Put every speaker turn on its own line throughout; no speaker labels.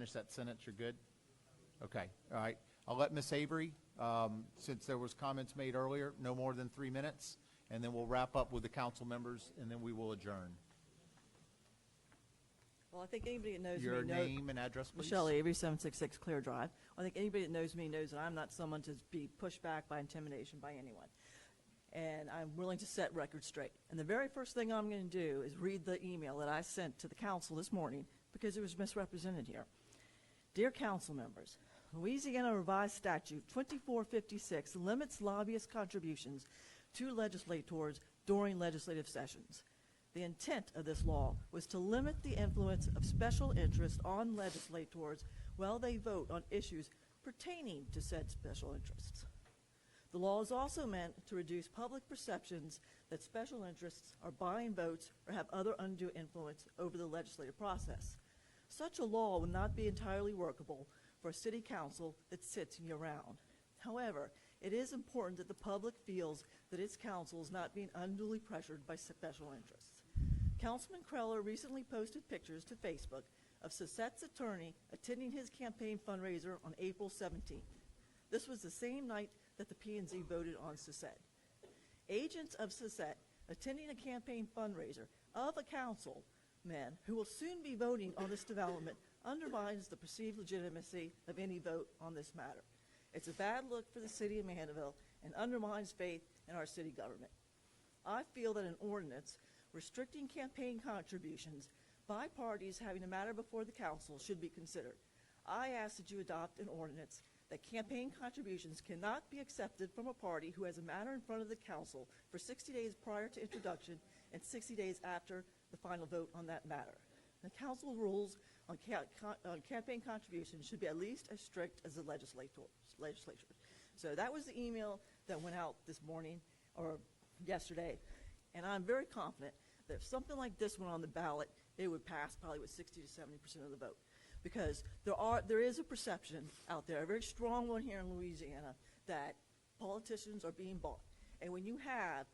finish that sentence, you're good? Okay, all right. I'll let Ms. Avery, since there was comments made earlier, no more than 3 minutes, and then we'll wrap up with the council members, and then we will adjourn.
Well, I think anybody that knows
Your
me
name and address, please.
Michelle Avery, 766 Clear Drive. I think anybody that knows me knows that I'm not someone to be pushed back by intimidation by anyone. And I'm willing to set records straight. And the very first thing I'm going to do is read the email that I sent to the council this morning because it was misrepresented here. Dear council members, Louisiana Revised Statute 2456 limits lobbyist contributions to legislators during legislative sessions. The intent of this law was to limit the influence of special interests on legislators while they vote on issues pertaining to said special interests. The law is also meant to reduce public perceptions that special interests are buying votes or have other undue influence over the legislative process. Such a law would not be entirely workable for a city council that sits year-round. However, it is important that the public feels that its council is not being unduly pressured by special interests. Councilman Kreller recently posted pictures to Facebook of Sassette's attorney attending his campaign fundraiser on April 17th. This was the same night that the P&Z voted on Sassette. Agents of Sassette attending a campaign fundraiser of a councilman who will soon be voting on this development undermines the perceived legitimacy of any vote on this matter. It's a bad look for the city of Mandeville and undermines faith in our city government. I feel that an ordinance restricting campaign contributions by parties having a matter before the council should be considered. I ask that you adopt an ordinance that campaign contributions cannot be accepted from a party who has a matter in front of the council for 60 days prior to introduction and 60 days after the final vote on that matter. The council rules on campaign contributions should be at least as strict as the legislature. So that was the email that went out this morning or yesterday, and I'm very confident that if something like this went on the ballot, it would pass probably with 60 to 70% of the vote. Because there is a perception out there, a very strong one here in Louisiana, that politicians are being bought. And when you have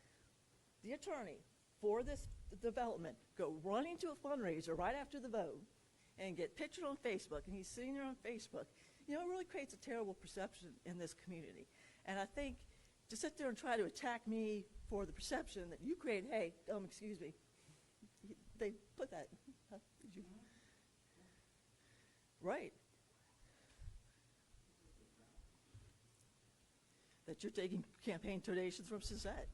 the attorney for this development go running to a fundraiser right after the vote and get pictured on Facebook, and he's sitting there on Facebook, you know, it really creates a terrible perception in this community. And I think to sit there and try to attack me for the perception that you create, hey, excuse me, they put that, did you? Right. That you're taking campaign donations from Suzette.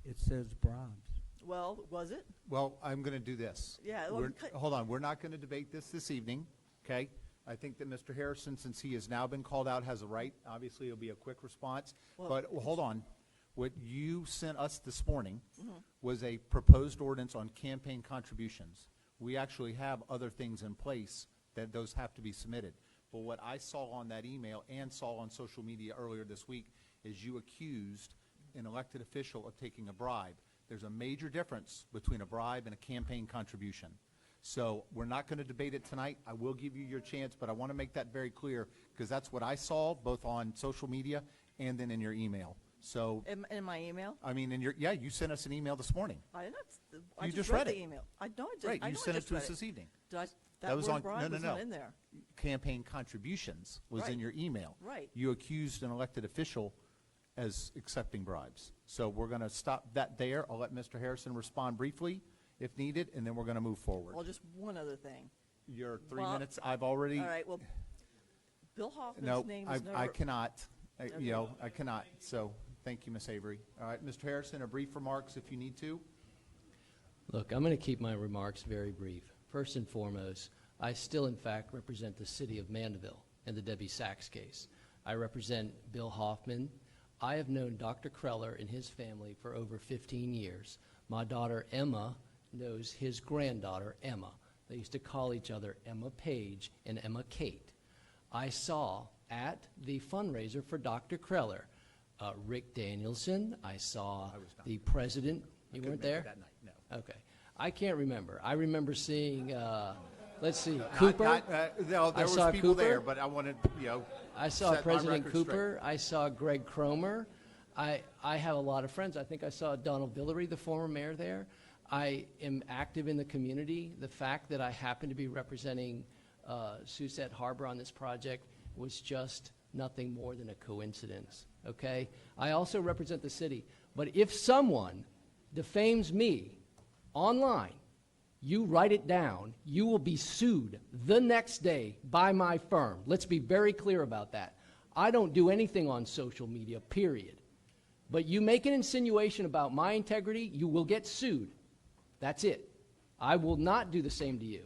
It says bribes.
Well, was it?
Well, I'm going to do this.
Yeah. Well,
Hold on. We're not going to debate this evening, okay? I think that Mr. Harrison, since he has now been called out, has a right. Obviously, it'll be a quick response.
Well,
but hold on. What you sent us this morning was a proposed ordinance on campaign contributions. We actually have other things in place that those have to be submitted. But what I saw on that email and saw on social media earlier this week is you accused an elected official of taking a bribe. There's a major difference between a bribe and a campaign contribution. So we're not going to debate it tonight. I will give you your chance, but I want to make that very clear because that's what I saw both on social media and then in your email. So
in my email?
I mean, you sent us an email this morning.
I did not. I
You just
read
read
the
it.
email. I know I just.
Right,
I
you
know
sent
I
it
just
to
read
us this evening.
Did I,
That was on,
bribe was
no.
not in there.
Campaign contributions was in
Right.
your email.
Right.
You accused an elected official as accepting bribes. So we're going to stop that there. I'll let Mr. Harrison respond briefly if needed, and then we're going to move forward.
Well, just one other thing.
Your 3
Well,
minutes, I've already.
All right. Well, Bill Hoffman's
No,
name is never.
I cannot. I cannot. So thank you, Ms. Avery. All right, Mr. Harrison, a brief remarks if you need to.
Look, I'm going to keep my remarks very brief. First and foremost, I still, in fact, represent the city of Mandeville in the Debbie Sachs case. I represent Bill Hoffman. I have known Dr. Kreller and his family for over 15 years. My daughter, Emma, knows his granddaughter, Emma. They used to call each other Emma Page and Emma Kate. I saw at the fundraiser for Dr. Kreller, Rick Danielson. I saw the president. You weren't there?
That night, no.
Okay. I can't remember. I remember seeing, let's see, Cooper.
No, there was
saw
people
Cooper.
there, but I wanted,
I saw
set my
President
record
Cooper. I saw Greg Cromer. I have a lot of friends. I think I saw Donald Villery, the former mayor there. I am active in the community. The fact that I happen to be representing Sault Harbor on this project was just nothing more than a coincidence, okay? I also represent the city, but if someone defames me online, you write it down, you will be sued the next day by my firm. Let's be very clear about that. I don't do anything on social media, period. But you make an insinuation about my integrity, you will get sued. That's it. I will not do the same to you.